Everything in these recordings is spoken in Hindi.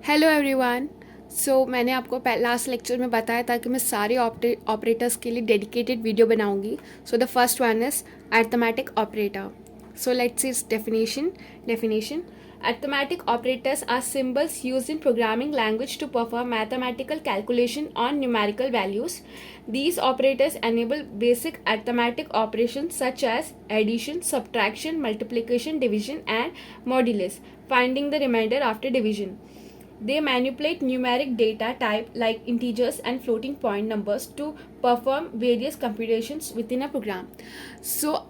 Hello everyone. मैंने आपको लास्ट लेक्चर में बताया था कि मैं सारे ऑपरेटर्स के लिए डेडिकेटेड वीडियो बनाऊंगी। The first one is arithmetic operator. Let's see it's definition. Arithmetic operators are symbols used in programming language to perform mathematical calculation on numerical values. These operators enable basic arithmetic operations such as addition, subtraction, multiplication, division, and modulus, finding the remainder after division. They manipulate numeric data type like integers and floating point numbers to perform various computations within a program.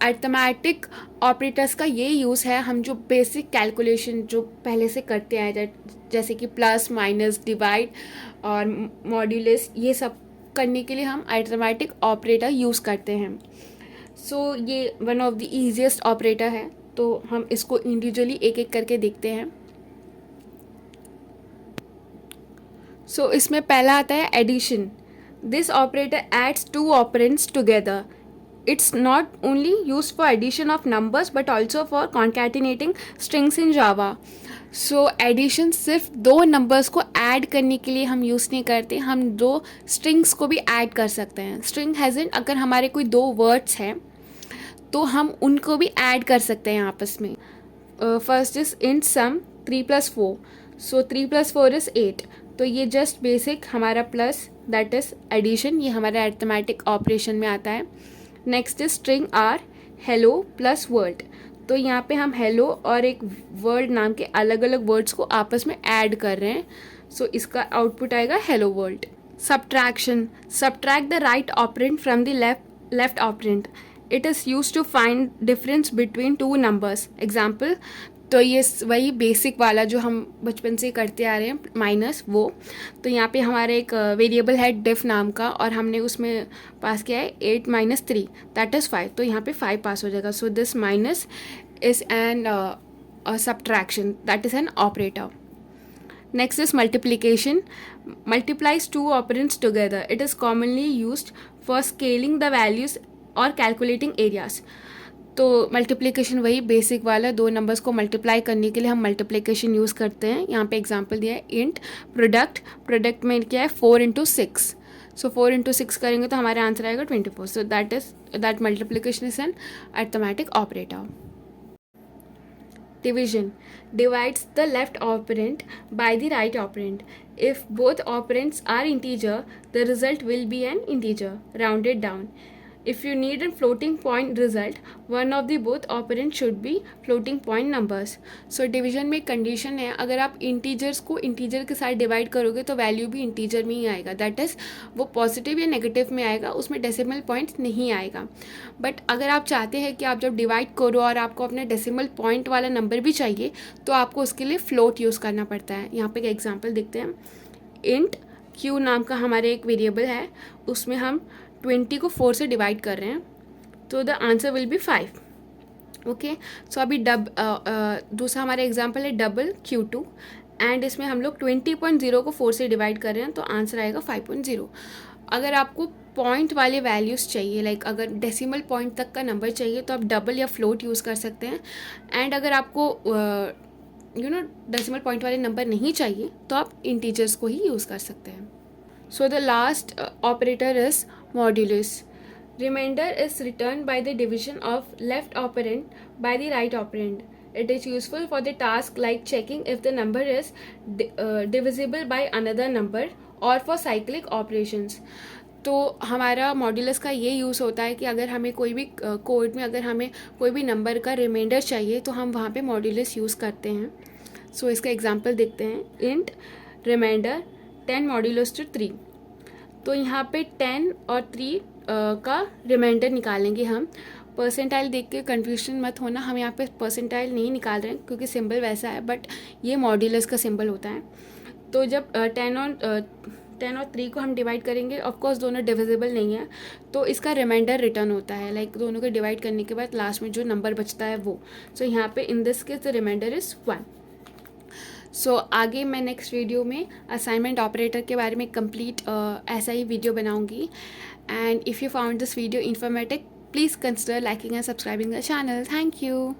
Arithmetic operators का ये यूज़ है, हम जो बेसिक कैलकुलेशन जो पहले से करते आए जैसे कि प्लस माइनस डिवाइड और मॉड्यूलस, ये सब करने के लिए हम अर्थमेटिक ऑपरेटर यूज़ करते हैं. ये one of the easiest operator है, तो हम इसको इंडिविजुअली एक एक करके देखते हैं. इसमें पहला आता है addition. This operator adds two operands together. It's not only use for addition of numbers but also for concatenating strings in Java. Addition सिर्फ दो नंबर्स को ऐड करने के लिए हम यूज़ नहीं करते, हम दो स्ट्रिंग्स को भी ऐड कर सकते हैं. स्ट्रिंग हैज़ इन, अगर हमारे कोई दो वर्ड्स हैं तो हम उनको भी ऐड कर सकते हैं आपस में. First is in sum 3+4. 3+4 is 8. तो ये जस्ट बेसिक हमारा प्लस दैट इज़ एडिशन, ये हमारा अरिथमेटिक ऑपरेशन में आता है. Next is string are, hello plus world. तो यहाँ पे हम हेलो और एक वर्ल्ड नाम के अलग अलग वर्ड्स को आपस में ऐड कर रहे हैं. इसका आउटपुट आएगा hello world. Subtraction. Subtract the right operand from the left operand. It is use to find difference between two numbers. Example, तो ये वही बेसिक वाला जो हम बचपन से करते आ रहे हैं, माइनस वो. तो यहाँ पे हमारा एक वेरिएबल है डिफ नाम का, और हमने उसमें पास किया है 8 - 3 दैट इज़ 5. तो यहाँ पे 5 पास हो जाएगा. This minus is an subtraction, that is an operator. Next is multiplication. Multiplies two operands together. It is commonly used for scaling the values or calculating areas. तो मल्टीप्लिकेशन वही बेसिक वाला, दो नंबर्स को मल्टीप्लाई करने के लिए हम मल्टीप्लिकेशन यूज़ करते हैं. यहाँ पे एग्जांपल दिया है इंट प्रोडक्ट में क्या है 4 × 6. 4 × 6 करेंगे तो हमारा आंसर आएगा 24. That multiplication is an arithmetic operator. Division. Divides the left operand by the right operand. If both operands are integer, the result will be an integer rounded down. If you need a floating point result, one of the both operands should be floating point numbers. Division में कंडीशन है, अगर आप इंटीजर्स को इंटीजर के साथ डिवाइड करोगे तो वैल्यू भी इंटीजर में ही आएगा. दैट इज़ वो पॉजिटिव या नेगेटिव में आएगा, उसमें डेसिमल पॉइंट नहीं आएगा. बट अगर आप चाहते हैं कि आप जब डिवाइड करो और आपको अपने डेसिमल पॉइंट वाला नंबर भी चाहिए, तो आपको उसके लिए फ्लोट यूज़ करना पड़ता है. यहाँ पे एक एग्जाम्पल देखते हैं. इंट क्यू नाम का हमारे एक वेरिएबल है, उसमें हम 20 को 4 से डिवाइड कर रहे हैं, तो the answer will be 5. Okay. अभी दूसरा हमारा एग्जांपल है डबल Q2, एंड इसमें हम लोग 20.0 को 4 से डिवाइड कर रहे हैं, तो आंसर आएगा 5.0. अगर आपको पॉइंट वाले वैल्यूज़ चाहिए, लाइक अगर डेसिमल पॉइंट तक का नंबर चाहिए, तो आप डबल या फ्लोट यूज़ कर सकते हैं. एंड अगर आपको डेसिमल पॉइंट वाले नंबर नहीं चाहिए, तो आप इंटीजर्स को ही यूज़ कर सकते हैं. The last operator is modulus. Remainder is returned by the division of left operand by the right operand. It is useful for the task like checking if the number is divisible by another number or for cyclic operations. तो हमारा मॉड्यूलस का ये यूज़ होता है कि अगर हमें कोई भी कोड में अगर हमें कोई भी नंबर का रिमाइंडर चाहिए, तो हम वहाँ पे मॉड्यूलस यूज़ करते हैं. इसका एग्जांपल देखते हैं. Int remainder 10 modulus to 3. तो यहाँ पे 10 और 3 का रिमाइंडर निकालेंगे हम. परसेंटाइल देख के कन्फ्यूजन मत होना, हम यहाँ पे परसेंटाइल नहीं निकाल रहे हैं क्योंकि सिंबल वैसा है, बट ये मॉड्यूलस का सिंबल होता है. तो जब 10 और 3 को हम डिवाइड करेंगे, ऑफकोर्स दोनों डिविजिबल नहीं है, तो इसका रिमाइंडर रिटर्न होता है. लाइक दोनों को डिवाइड करने के बाद लास्ट में जो नंबर बचता है वो. यहाँ पे in this case the remainder is 1. आगे मैं नेक्स्ट वीडियो में असाइनमेंट ऑपरेटर के बारे में कंप्लीट ऐसा ही वीडियो बनाऊंगी. And if you found this video informative, please consider liking and subscribing the channel. Thank you.